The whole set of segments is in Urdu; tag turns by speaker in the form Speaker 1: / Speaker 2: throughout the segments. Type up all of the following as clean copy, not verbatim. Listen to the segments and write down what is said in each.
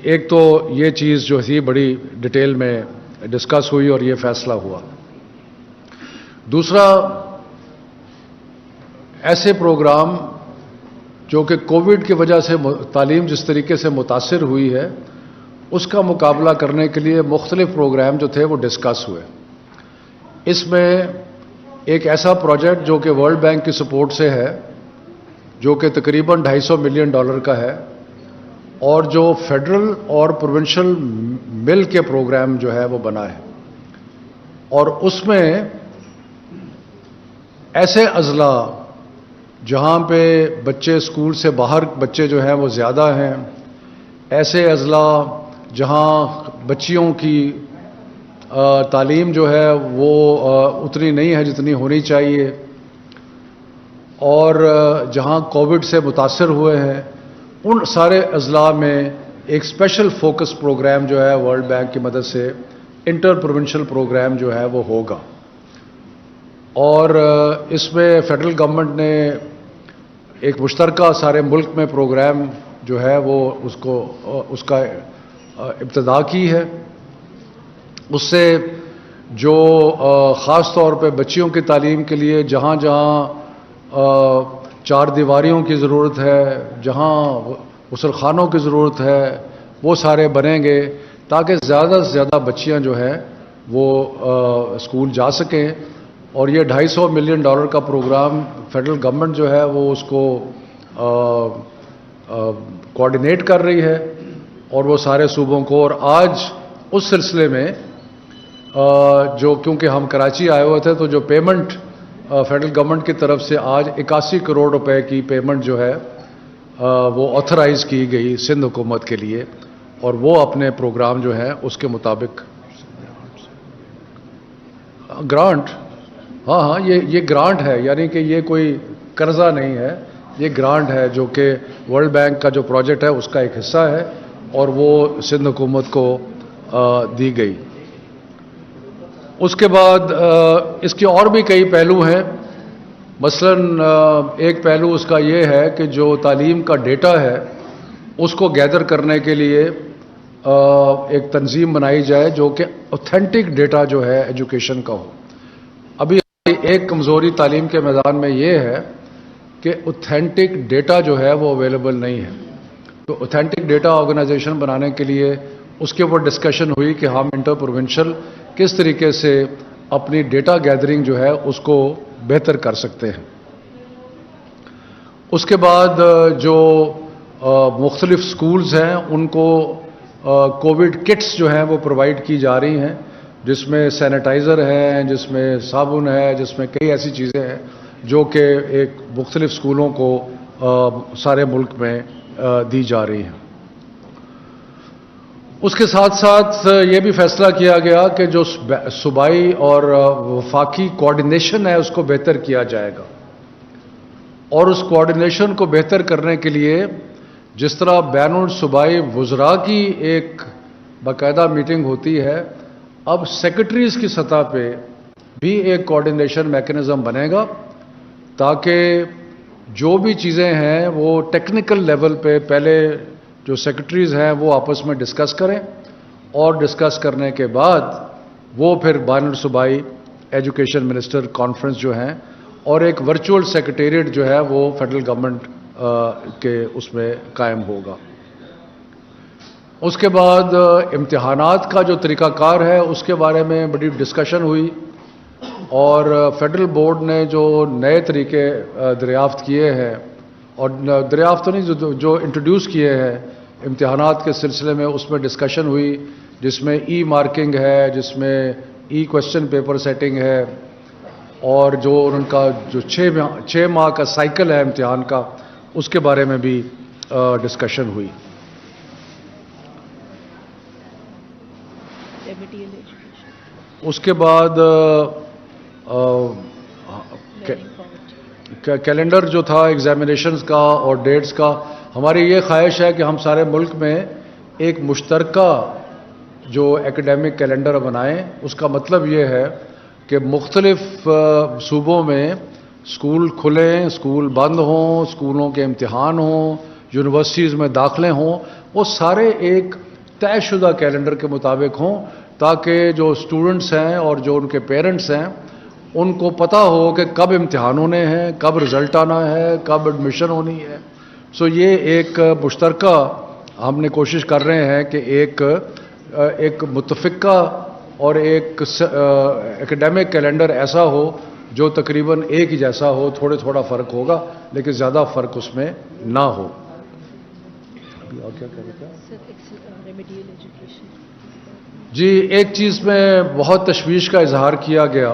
Speaker 1: ایک تو یہ چیز جو تھی بڑی ڈیٹیل میں ڈسکس ہوئی اور یہ فیصلہ ہوا. دوسرا، ایسے پروگرام جو کہ کووڈ کی وجہ سے تعلیم جس طریقے سے متاثر ہوئی ہے اس کا مقابلہ کرنے کے لیے مختلف پروگرام جو تھے وہ ڈسکس ہوئے. اس میں ایک ایسا پروجیکٹ جو کہ ورلڈ بینک کی سپورٹ سے ہے جو کہ تقریباً $250 ملین کا ہے، اور جو فیڈرل اور پروونشل مل کے پروگرام جو ہے وہ بنا ہے. اور اس میں ایسے اضلاع جہاں پہ بچے اسکول سے باہر بچے جو ہیں وہ زیادہ ہیں، ایسے اضلاع جہاں بچیوں کی تعلیم جو ہے وہ اتنی نہیں ہے جتنی ہونی چاہیے، اور جہاں کووڈ سے متاثر ہوئے ہیں، ان سارے اضلاع میں ایک اسپیشل فوکس پروگرام جو ہے ورلڈ بینک کی مدد سے انٹر پروونشل پروگرام جو ہے وہ ہوگا. اور اس میں فیڈرل گورنمنٹ نے ایک مشترکہ سارے ملک میں پروگرام جو ہے وہ اس کا ابتدا کی ہے. اس سے جو خاص طور پہ بچیوں کی تعلیم کے لیے جہاں جہاں چار دیواریوں کی ضرورت ہے، جہاں غسل خانوں کی ضرورت ہے، وہ سارے بنیں گے تاکہ زیادہ سے زیادہ بچیاں جو ہیں وہ اسکول جا سکیں. اور یہ $250 ملین کا پروگرام فیڈرل گورنمنٹ جو ہے وہ اس کو کوآرڈینیٹ کر رہی ہے، اور وہ سارے صوبوں کو. اور آج اس سلسلے میں جو کیونکہ ہم کراچی آئے ہوئے تھے تو جو پیمنٹ فیڈرل گورنمنٹ کی طرف سے آج 81 کروڑ روپے کی پیمنٹ جو ہے وہ آتھرائز کی گئی سندھ حکومت کے لیے، اور وہ اپنے پروگرام جو ہیں اس کے مطابق گرانٹ. ہاں یہ گرانٹ ہے، یعنی کہ یہ کوئی قرضہ نہیں ہے، یہ گرانٹ ہے جو کہ ورلڈ بینک کا جو پروجیکٹ ہے اس کا ایک حصہ ہے، اور وہ سندھ حکومت کو دی گئی. اس کے بعد اس کے اور بھی کئی پہلو ہیں. مثلا ایک پہلو اس کا یہ ہے کہ جو تعلیم کا ڈیٹا ہے اس کو گیدر کرنے کے لیے ایک تنظیم بنائی جائے جو کہ اوتھینٹک ڈیٹا جو ہے ایجوکیشن کا ہو. ابھی ایک کمزوری تعلیم کے میدان میں یہ ہے کہ اوتھینٹک ڈیٹا جو ہے وہ اویلیبل نہیں ہے. تو اوتھینٹک ڈیٹا آرگنائزیشن بنانے کے لیے اس کے اوپر ڈسکشن ہوئی کہ ہم انٹر پروونشل کس طریقے سے اپنی ڈیٹا گیدرنگ جو ہے اس کو بہتر کر سکتے ہیں. اس کے بعد جو مختلف سکولز ہیں ان کو کووڈ کٹس جو ہیں وہ پرووائڈ کی جا رہی ہیں، جس میں سینیٹائزر ہیں، جس میں صابن ہے، جس میں کئی ایسی چیزیں ہیں جو کہ ایک مختلف سکولوں کو سارے ملک میں دی جا رہی ہیں. اس کے ساتھ ساتھ یہ بھی فیصلہ کیا گیا کہ جو صوبائی اور وفاقی کوآرڈینیشن ہے اس کو بہتر کیا جائے گا، اور اس کوآرڈینیشن کو بہتر کرنے کے لیے جس طرح بین الصوبائی وزراء کی ایک باقاعدہ میٹنگ ہوتی ہے، اب سیکرٹریز کی سطح پہ بھی ایک کوآرڈینیشن میکینزم بنے گا تاکہ جو بھی چیزیں ہیں وہ ٹیکنیکل لیول پہ پہلے جو سیکرٹریز ہیں وہ آپس میں ڈسکس کریں، اور ڈسکس کرنے کے بعد وہ پھر بین الصوبائی ایجوکیشن منسٹر کانفرنس جو ہیں، اور ایک ورچوئل سیکریٹریٹ جو ہے وہ فیڈرل گورنمنٹ کے اس میں قائم ہوگا. اس کے بعد امتحانات کا جو طریقہ کار ہے اس کے بارے میں بڑی ڈسکشن ہوئی، اور فیڈرل بورڈ نے جو نئے طریقے دریافت کیے ہیں، اور دریافت تو نہیں جو انٹروڈیوس کیے ہیں امتحانات کے سلسلے میں، اس میں ڈسکشن ہوئی، جس میں ای مارکنگ ہے، جس میں ای کوشچن پیپر سیٹنگ ہے، اور جو ان کا جو 6 ماہ کا سائیکل ہے امتحان کا اس کے بارے میں بھی ڈسکشن ہوئی. اس کے بعد کیلنڈر جو تھا ایگزامینیشنز کا اور ڈیٹس کا، ہماری یہ خواہش ہے کہ ہم سارے ملک میں ایک مشترکہ جو ایکیڈیمک کیلنڈر بنائیں. اس کا مطلب یہ ہے کہ مختلف صوبوں میں اسکول کھلیں، اسکول بند ہوں، اسکولوں کے امتحان ہوں، یونیورسٹیز میں داخلے ہوں، وہ سارے ایک طے شدہ کیلنڈر کے مطابق ہوں، تاکہ جو اسٹوڈنٹس ہیں اور جو ان کے پیرنٹس ہیں ان کو پتہ ہو کہ کب امتحان ہونے ہیں، کب رزلٹ آنا ہے، کب ایڈمیشن ہونی ہے. سو یہ ایک مشترکہ ہم نے کوشش کر رہے ہیں کہ ایک متفقہ اور ایک ایکڈیمک کیلنڈر ایسا ہو جو تقریباً ایک ہی جیسا ہو. تھوڑا فرق ہوگا لیکن زیادہ فرق اس میں نہ ہو. اور کیا کہہ رہے تھے؟ جی، ایک چیز میں بہت تشویش کا اظہار کیا گیا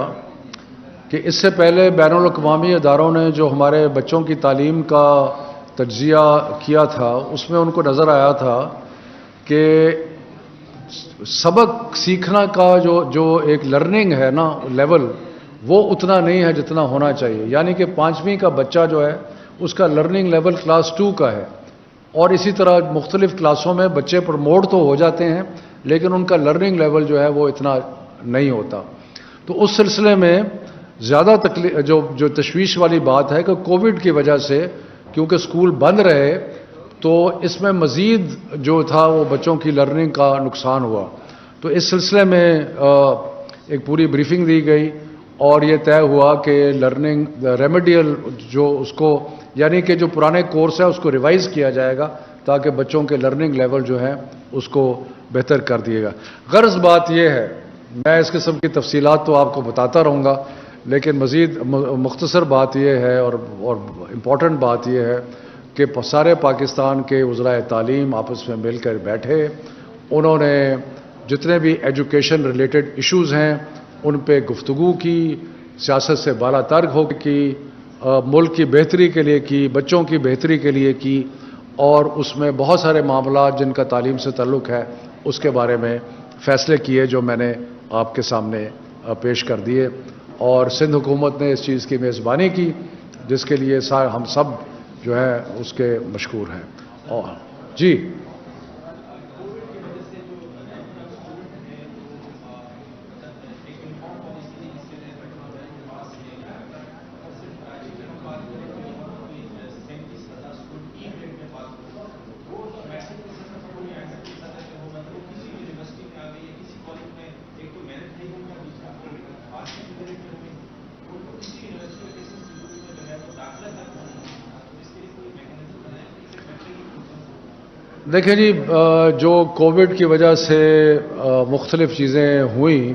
Speaker 1: کہ اس سے پہلے بین الاقوامی اداروں نے جو ہمارے بچوں کی تعلیم کا تجزیہ کیا تھا اس میں ان کو نظر آیا تھا کہ سبق سیکھنا کا جو ایک لرننگ ہے نا لیول، وہ اتنا نہیں ہے جتنا ہونا چاہیے. یعنی کہ 5ویں کا بچہ جو ہے اس کا لرننگ لیول کلاس 2 کا ہے، اور اسی طرح مختلف کلاسوں میں بچے پروموٹ تو ہو جاتے ہیں لیکن ان کا لرننگ لیول جو ہے وہ اتنا نہیں ہوتا. تو اس سلسلے میں زیادہ جو تشویش والی بات ہے کہ کووڈ کی وجہ سے کیونکہ اسکول بند رہے تو اس میں مزید جو تھا وہ بچوں کی لرننگ کا نقصان ہوا. تو اس سلسلے میں ایک پوری بریفنگ دی گئی اور یہ طے ہوا کہ لرننگ ریمیڈیل جو اس کو یعنی کہ جو پرانے کورس ہے اس کو ریوائز کیا جائے گا تاکہ بچوں کے لرننگ لیول جو ہے اس کو بہتر کر دیے گا. غرض بات یہ ہے، میں اس قسم کی تفصیلات تو آپ کو بتاتا رہوں گا لیکن مزید مختصر بات یہ ہے اور امپورٹنٹ بات یہ ہے کہ سارے پاکستان کے وزرائے تعلیم آپس میں مل کر بیٹھے، انہوں نے جتنے بھی ایجوکیشن ریلیٹڈ ایشوز ہیں ان پہ گفتگو کی، سیاست سے بالا تر ہو کی، ملک کی بہتری کے لیے کی، بچوں کی بہتری کے لیے کی، اور اس میں بہت سارے معاملات جن کا تعلیم سے تعلق ہے اس کے بارے میں فیصلے کیے جو میں نے آپ کے سامنے پیش کر دیے. اور سندھ حکومت نے اس چیز کی میزبانی کی جس کے لیے ہم سب جو ہے اس کے مشکور ہیں. اور جی دیکھیں جی، جو کووڈ کی وجہ سے مختلف چیزیں ہوئیں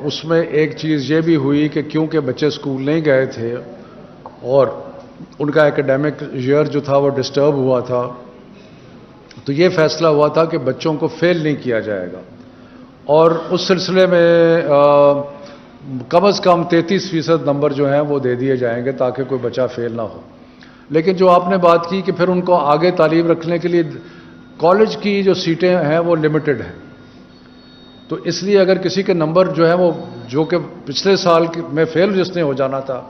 Speaker 1: اس میں ایک چیز یہ بھی ہوئی کہ کیونکہ بچے اسکول نہیں گئے تھے اور ان کا ایکڈیمک ایئر جو تھا وہ ڈسٹرب ہوا تھا، تو یہ فیصلہ ہوا تھا کہ بچوں کو فیل نہیں کیا جائے گا. اور اس سلسلے میں کم از کم 33% نمبر جو ہیں وہ دے دیے جائیں گے تاکہ کوئی بچہ فیل نہ ہو. لیکن جو آپ نے بات کی کہ پھر ان کو آگے تعلیم رکھنے کے لیے کالج کی جو سیٹیں ہیں وہ لمیٹڈ ہیں، تو اس لیے اگر کسی کے نمبر جو ہے وہ جو کہ پچھلے سال میں فیل جس نے ہو جانا تھا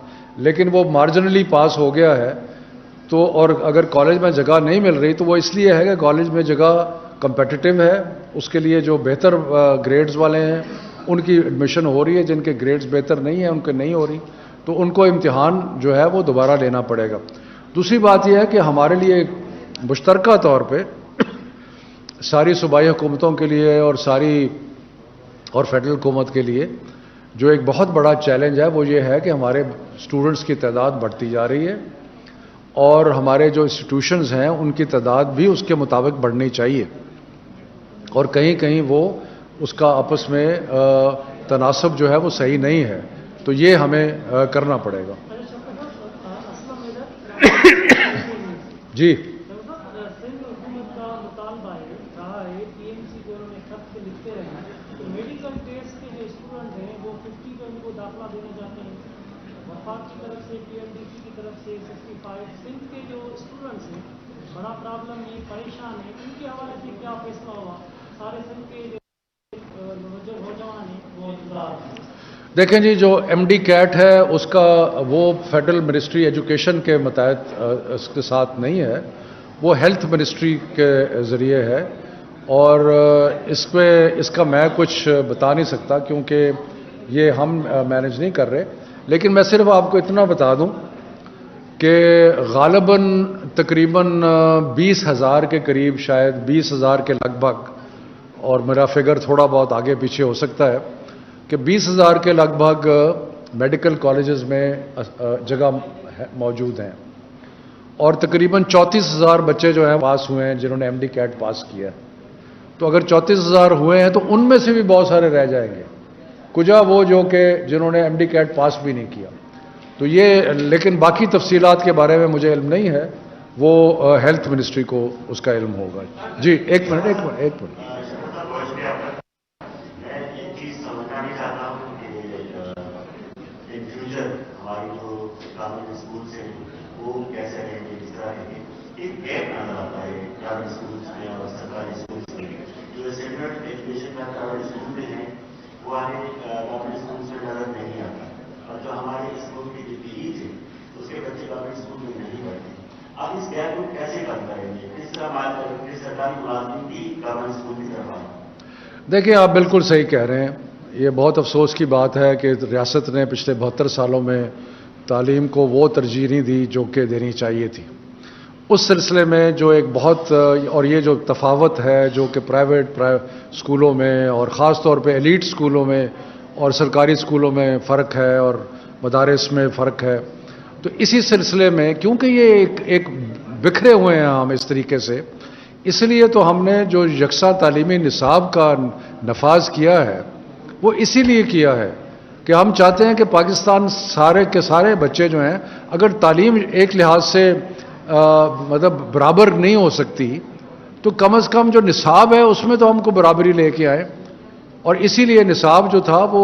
Speaker 1: لیکن وہ مارجنلی پاس ہو گیا ہے، تو اور اگر کالج میں جگہ نہیں مل رہی تو وہ اس لیے ہے کہ کالج میں جگہ کمپیٹیٹو ہے، اس کے لیے جو بہتر گریڈز والے ہیں ان کی ایڈمیشن ہو رہی ہے، جن کے گریڈز بہتر نہیں ہیں ان کے نہیں ہو رہی، تو ان کو امتحان جو ہے وہ دوبارہ لینا پڑے گا. دوسری بات یہ ہے کہ ہمارے لیے مشترکہ طور پہ ساری صوبائی حکومتوں کے لیے اور فیڈرل حکومت کے لیے جو ایک بہت بڑا چیلنج ہے وہ یہ ہے کہ ہمارے اسٹوڈنٹس کی تعداد بڑھتی جا رہی ہے اور ہمارے جو انسٹیٹیوشنز ہیں ان کی تعداد بھی اس کے مطابق بڑھنی چاہیے، اور کہیں کہیں وہ اس کا آپس میں تناسب جو ہے وہ صحیح نہیں ہے، تو یہ ہمیں کرنا پڑے گا. جی
Speaker 2: سندھ حکومت کا مطالبہ رہا ہے پی ایم سی کو انہوں نے خط پہ لکھتے رہے تو میڈیکل ٹیسٹ کے جو اسٹوڈنٹ ہیں وہ 50 پہ ان کو داخلہ دینا چاہتے ہیں، وفاق کی طرف سے پی ایل ڈی سی کی طرف سے 65. سندھ کے جو اسٹوڈنٹس ہیں بڑا پرابلم ہے، پریشان ہیں، ان کے حوالے سے کیا فیصلہ ہوا؟ سارے سندھ کے جو نوجوان ہیں وہ انتظار ہیں.
Speaker 1: دیکھیں جی، جو ایم ڈی کیٹ ہے اس کا وہ فیڈرل منسٹری ایجوکیشن کے متحد اس کے ساتھ نہیں ہے، وہ ہیلتھ منسٹری کے ذریعے ہے، اور اس کا میں کچھ بتا نہیں سکتا کیونکہ یہ ہم مینیج نہیں کر رہے. لیکن میں صرف آپ کو اتنا بتا دوں کہ غالباً تقریباً 20,000 کے قریب، شاید 20,000 کے لگ بھگ، اور میرا فگر تھوڑا بہت آگے پیچھے ہو سکتا ہے، کہ 20,000 کے لگ بھگ میڈیکل کالجز میں جگہ موجود ہیں، اور تقریباً 34,000 بچے جو ہیں پاس ہوئے ہیں جنہوں نے ایم ڈی کیٹ پاس کیا ہے۔ تو اگر 34,000 ہوئے ہیں تو ان میں سے بھی بہت سارے رہ جائیں گے، کجا وہ جو کہ جنہوں نے ایم ڈی کیٹ پاس بھی نہیں کیا۔ تو یہ، لیکن باقی تفصیلات کے بارے میں مجھے علم نہیں ہے، وہ ہیلتھ منسٹری کو اس کا علم ہوگا۔ جی ایک منٹ۔
Speaker 3: میں ایک چیز سمجھنا نہیں چاہتا ہوں کہ ان فیوچر ہماری جو گورنمنٹ اسکولس ہیں وہ کیسے رہیں گے، کس طرح رہیں گے۔ ایک گیپ نظر آتا ہے گورنمنٹ اسکولس میں اور سرکاری اسکولس میں۔ جو سیکولر ایجوکیشن کا پرائیویٹ اسکول میں ہیں وہ ہمیں گورنمنٹ اسکولس میں نظر نہیں آتا، اور جو ہمارے اسکول کی جو فیس ہے اس کے بچے گورنمنٹ اسکول میں نہیں پڑھتے۔ آپ اس گیپ کو کیسے کم کریں گے؟ کس طرح بات کریں گے سرکاری ملازمین بھی گورنمنٹ اسکول کی طرف آئیں؟
Speaker 1: دیکھیں، آپ بالکل صحیح کہہ رہے ہیں۔ یہ بہت افسوس کی بات ہے کہ ریاست نے پچھلے 72 سالوں میں تعلیم کو وہ ترجیح نہیں دی جو کہ دینی چاہیے تھی۔ اس سلسلے میں جو ایک بہت، اور یہ جو تفاوت ہے جو کہ پرائیویٹ اسکولوں میں اور خاص طور پہ ایلیٹ اسکولوں میں اور سرکاری اسکولوں میں فرق ہے اور مدارس میں فرق ہے، تو اسی سلسلے میں کیونکہ یہ ایک بکھرے ہوئے ہیں ہم اس طریقے سے، اس لیے تو ہم نے جو یکساں تعلیمی نصاب کا نفاذ کیا ہے وہ اسی لیے کیا ہے کہ ہم چاہتے ہیں کہ پاکستان سارے کے سارے بچے جو ہیں، اگر تعلیم ایک لحاظ سے مطلب برابر نہیں ہو سکتی تو کم از کم جو نصاب ہے اس میں تو ہم کو برابری لے کے آئیں، اور اسی لیے نصاب جو تھا وہ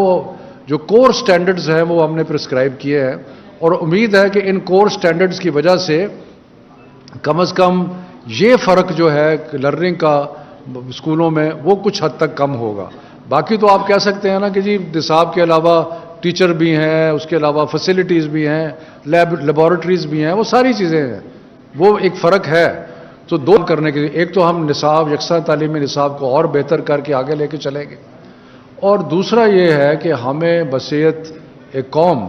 Speaker 1: جو کور سٹینڈرڈز ہیں وہ ہم نے پرسکرائب کیے ہیں، اور امید ہے کہ ان کور سٹینڈرڈز کی وجہ سے کم از کم یہ فرق جو ہے لرننگ کا اسکولوں میں وہ کچھ حد تک کم ہوگا۔ باقی تو آپ کہہ سکتے ہیں نا کہ جی نصاب کے علاوہ ٹیچر بھی ہیں، اس کے علاوہ فیسلٹیز بھی ہیں، لیبارٹریز بھی ہیں، وہ ساری چیزیں ہیں، وہ ایک فرق ہے۔ تو دو کرنے کے لیے، ایک تو ہم نصاب، یکساں تعلیمی نصاب کو اور بہتر کر کے آگے لے کے چلیں گے، اور دوسرا یہ ہے کہ ہمیں بصیرت ایک قوم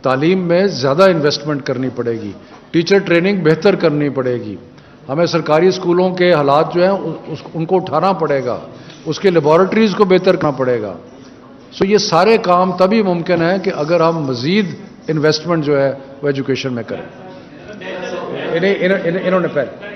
Speaker 1: تعلیم میں زیادہ انویسٹمنٹ کرنی پڑے گی، ٹیچر ٹریننگ بہتر کرنی پڑے گی، ہمیں سرکاری اسکولوں کے حالات جو ہیں ان کو اٹھانا پڑے گا، اس کے لیبارٹریز کو بہتر کرنا پڑے گا۔ سو یہ سارے کام تبھی ممکن ہے کہ اگر ہم مزید انویسٹمنٹ جو ہے وہ ایجوکیشن میں کریں۔ انہوں نے پہلے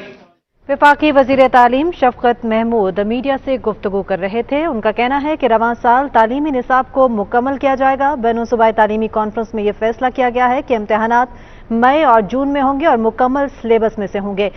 Speaker 4: وفاقی وزیر تعلیم شفقت محمود میڈیا سے گفتگو کر رہے تھے۔ ان کا کہنا ہے کہ رواں سال تعلیمی نصاب کو مکمل کیا جائے گا۔ بین صوبائی تعلیمی کانفرنس میں یہ فیصلہ کیا گیا ہے کہ امتحانات مئی اور جون میں ہوں گے اور مکمل سلیبس میں سے ہوں گے۔